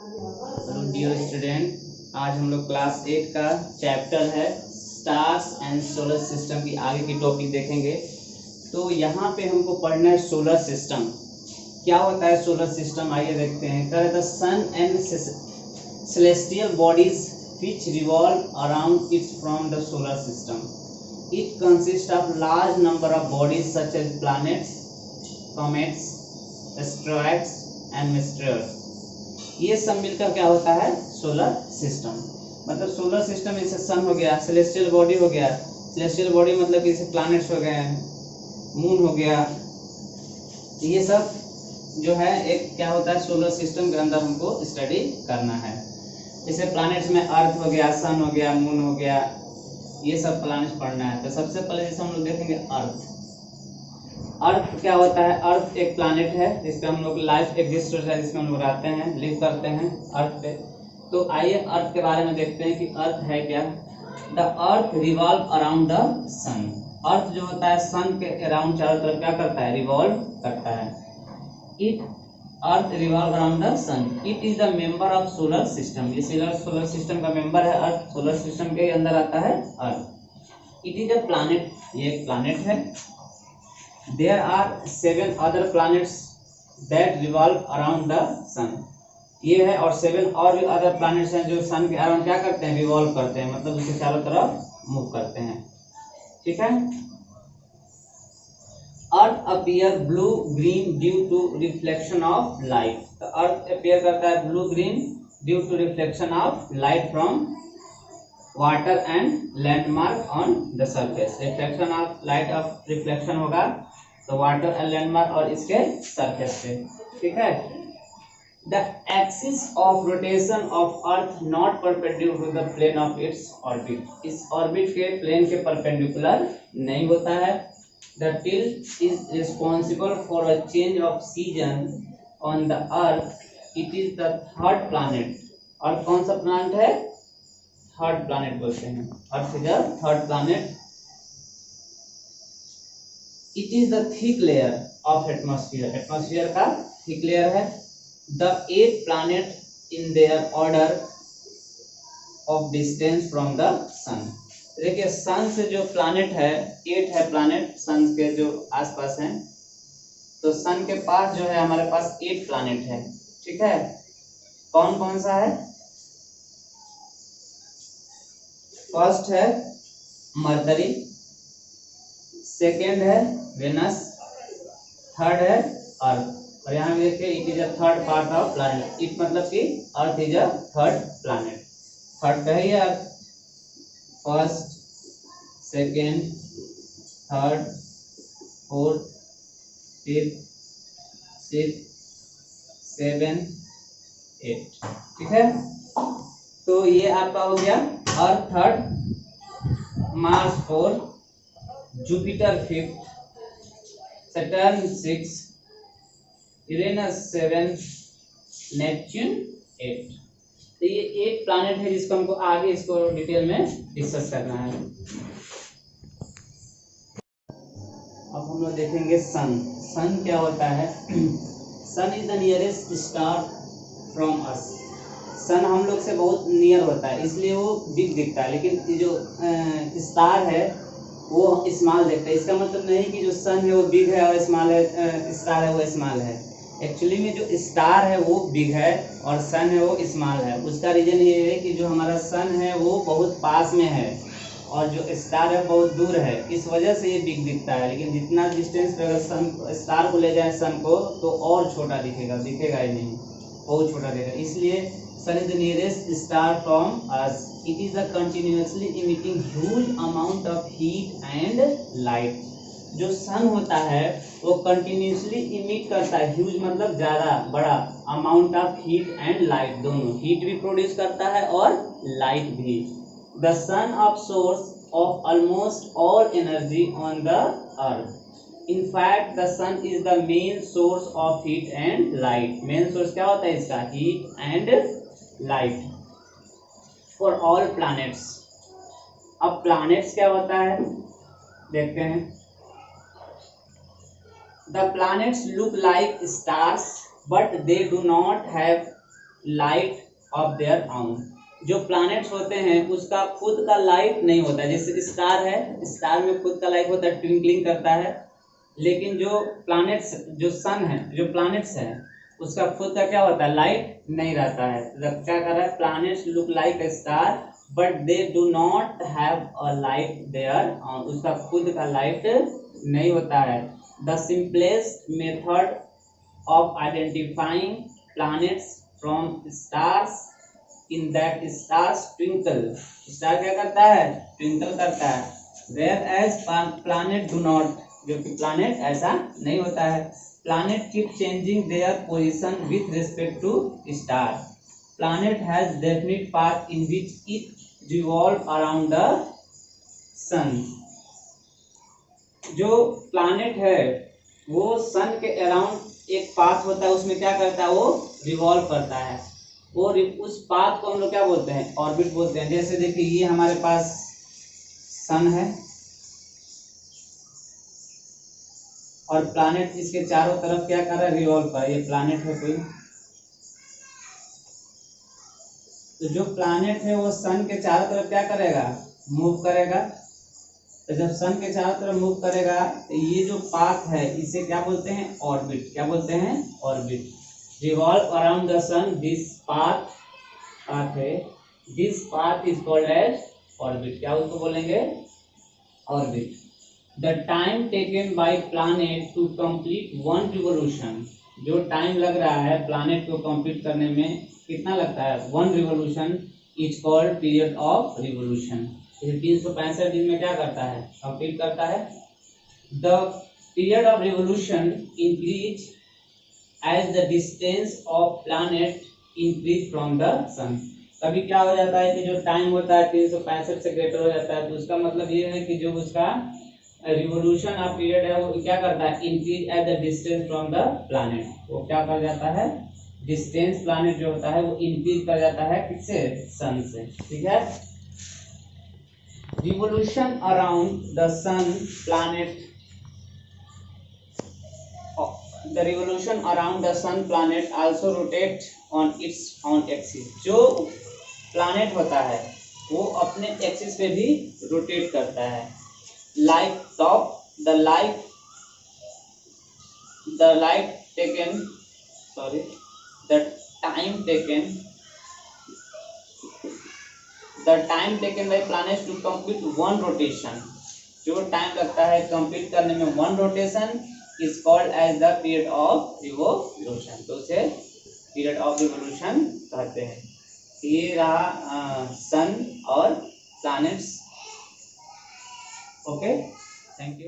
Hello dear student, आज हम लोग क्लास 8 का चैप्टर है स्टार्स एंड सोलर सिस्टम की आगे की टॉपिक देखेंगे। तो यहाँ पे हमको पढ़ना है सोलर सिस्टम। क्या होता है सोलर सिस्टम, आइए देखते हैं। कह the sun and celestial bodies which revolve around it from the solar system. It consists of large number of bodies such as planets, comets, asteroids and meteors. ये सब मिलकर क्या होता है सोलर सिस्टम। मतलब सोलर सिस्टम जैसे सन हो गया, सेलेस्टियल बॉडी हो गया। सेलेस्टियल बॉडी मतलब जैसे प्लैनेट्स हो गए, मून हो गया, ये सब जो है एक क्या होता है सोलर सिस्टम के अंदर हमको स्टडी करना है। जैसे प्लैनेट्स में अर्थ हो गया, सन हो गया, मून हो गया, ये सब प्लैनेट्स पढ़ना है। तो सबसे पहले जैसे हम लोग देखेंगे अर्थ। अर्थ क्या होता है? अर्थ एक प्लैनेट है जिस पे हम लोग लाइफ एग्जिस्ट होता है, जिसमें हम लोग रहते हैं, लिव करते हैं अर्थ पे। तो आइए अर्थ के बारे में देखते हैं कि अर्थ है क्या। The earth revolve around the sun. Earth जो होता है सन के अराउंड चारों तरफ क्या करता है? रिवॉल्व करता है। It earth revolve around the sun. It is the member of solar system. ये सोलर सिस्टम का मेंबर है अर्थ। सोलर सिस्टम के अंदर आता है earth. It is a planet, ये एक प्लैनेट है। There are 7 other planets that revolve around the sun. ये है, और 7 और भी अदर प्लैनेट्स हैं जो सन के अराउंड क्या करते हैं? रिवॉल्व करते हैं, मतलब उसके चारों तरफ मूव करते हैं। ठीक है। Earth appear blue green due to reflection of light. तो अर्थ अपीयर करता है blue green due to reflection of light from water and landmark on the surface. Reflection of light of reflection होगा तो water and landmark और इसके surface पे। ठीक है। The axis of rotation of earth not perpendicular to the plane of its orbit. इस orbit के plane के परपेंडिकुलर नहीं होता है। The tilt is responsible for a change of season on the earth. It is the third planet. और कौन सा planet है? थर्ड प्लैनेट बोलते हैं। Earth is the third planet. It is the thick layer of atmosphere. Atmosphere का thick layer है। The 8 planet in their order of distance from the sun. देखिए सन से जो प्लानेट है 8 है प्लानेट सन के जो आसपास हैं। तो सन के पास जो है हमारे पास 8 प्लानेट है। ठीक है। कौन कौन सा है? फर्स्ट है मरकरी, सेकेंड है वेनस, थर्ड है अर्थ। और यहाँ देखिए it is a third part of planet. It मतलब कि earth is a third planet. Third का ही earth. First, second, third, fourth, fifth, sixth, seven, eight. ठीक है। तो ये आपका हो गया earth third, Mars fourth, Jupiter 5th, Saturn 6, Uranus 7, Neptune 8। तो ये 8 प्लैनेट है जिसको हमको आगे इसको डिटेल में डिस्कस करना है। अब हम लोग देखेंगे सन। सन क्या होता है? Sun is the nearest star from us. Sun हम लोग से बहुत नियर होता है इसलिए वो बिग दिखता है, लेकिन जो स्टार है वो स्मॉल देखता है। इसका मतलब नहीं कि जो सन है वो बिग है और स्मॉल है, स्टार है वो स्मॉल है। एक्चुअली में जो स्टार है वो बिग है और सन है वो स्मॉल है। उसका रीजन ये है कि जो हमारा सन है वो बहुत पास में है और जो स्टार है बहुत दूर है, इस वजह से ये बिग दिखता है। लेकिन जितना डिस्टेंस पे अगर सन स्टार को ले जाए सन को तो और छोटा दिखेगा ही नहीं, बहुत छोटा दिखेगा। इसलिए sun is the nearest star from us. It is a continuously emitting huge amount of heat and light. जो सन होता है वो कंटिन्यूसली इमिट करता है, ह्यूज मतलब ज्यादा बड़ा, amount of heat and light, दोनों। हीट भी प्रोड्यूस करता है और लाइट भी। The sun of source of almost all energy on the earth. In fact the sun is the main source of heat and light. Main source क्या होता है इसका? Heat and light for all planets. अब planets क्या होता है देखते हैं। The planets look like stars but they do not have light of their own. जो प्लैनेट्स होते हैं उसका खुद का लाइट नहीं होता, जैसे स्टार है, स्टार में खुद का लाइट होता है, ट्विंकलिंग करता है, लेकिन जो प्लैनेट्स, जो सन है, जो प्लैनेट्स है, उसका खुद का क्या होता है, लाइट नहीं रहता है। तो क्या कर रहा है, planets look like a star but they do not have a light there, उसका खुद का लाइट नहीं होता है। The simplest method of identifying planets from stars in that stars twinkle, star क्या करता है, twinkle करता है, whereas planet do not, जो कि planet ऐसा नहीं होता है। planet keep changing their position with respect to star, planet has definite path in which it revolve around the sun। जो planet है वो सन के अराउंड एक पाथ होता है, उसमें क्या करता है, वो रिवॉल्व करता है, और उस पाथ को हम लोग क्या बोलते हैं, ऑर्बिट बोलते हैं। जैसे देखिए ये हमारे पास सन है और प्लैनेट इसके चारों तरफ क्या कर रहा है, रिवॉल्व कर रहा है, ये प्लैनेट है कोई, तो जो प्लैनेट है वो सन के चारों तरफ क्या करेगा, मूव करेगा। तो जब सन के चारों तरफ मूव करेगा तो ये जो पाथ है इसे क्या बोलते हैं, ऑर्बिट। क्या बोलते हैं, orbit. Revolve around the sun, this path है, this path is called as orbit. क्या उसको बोलेंगे, orbit. The time taken by planet to complete one revolution, जो टाइम लग रहा है प्लैनेट को कंप्लीट करने में कितना लगता है, one revolution is called period of revolution. 365 दिन में क्या करता है, कंप्लीट करता है। The period of revolution increase as the distance of planet increase from the sun. कभी क्या हो जाता है कि जो टाइम होता है 365 से ग्रेटर हो जाता है, तो उसका मतलब ये है कि जो उसका रिवोल्यूशन ऑफ पीरियड है वो क्या करता है, increase at the distance from the planet. वो क्या कर जाता है, डिस्टेंस प्लैनेट जो होता है वो इंक्रीज कर जाता है किससे, सन से। ठीक है। Revolution around the sun planet, the revolution around the sun planet also rotate on its own axis। जो planet होता है वो अपने एक्सिस पे भी रोटेट करता है। Like top the light taken, sorry, the time taken by planets to complete one rotation, जो टाइम लगता है कंप्लीट करने में one rotation is called as the period of revolution. तो उसे पीरियड ऑफ रिवोल्यूशन कहते हैं। ये रहा सन और प्लैनेट्स। Okay, thank you.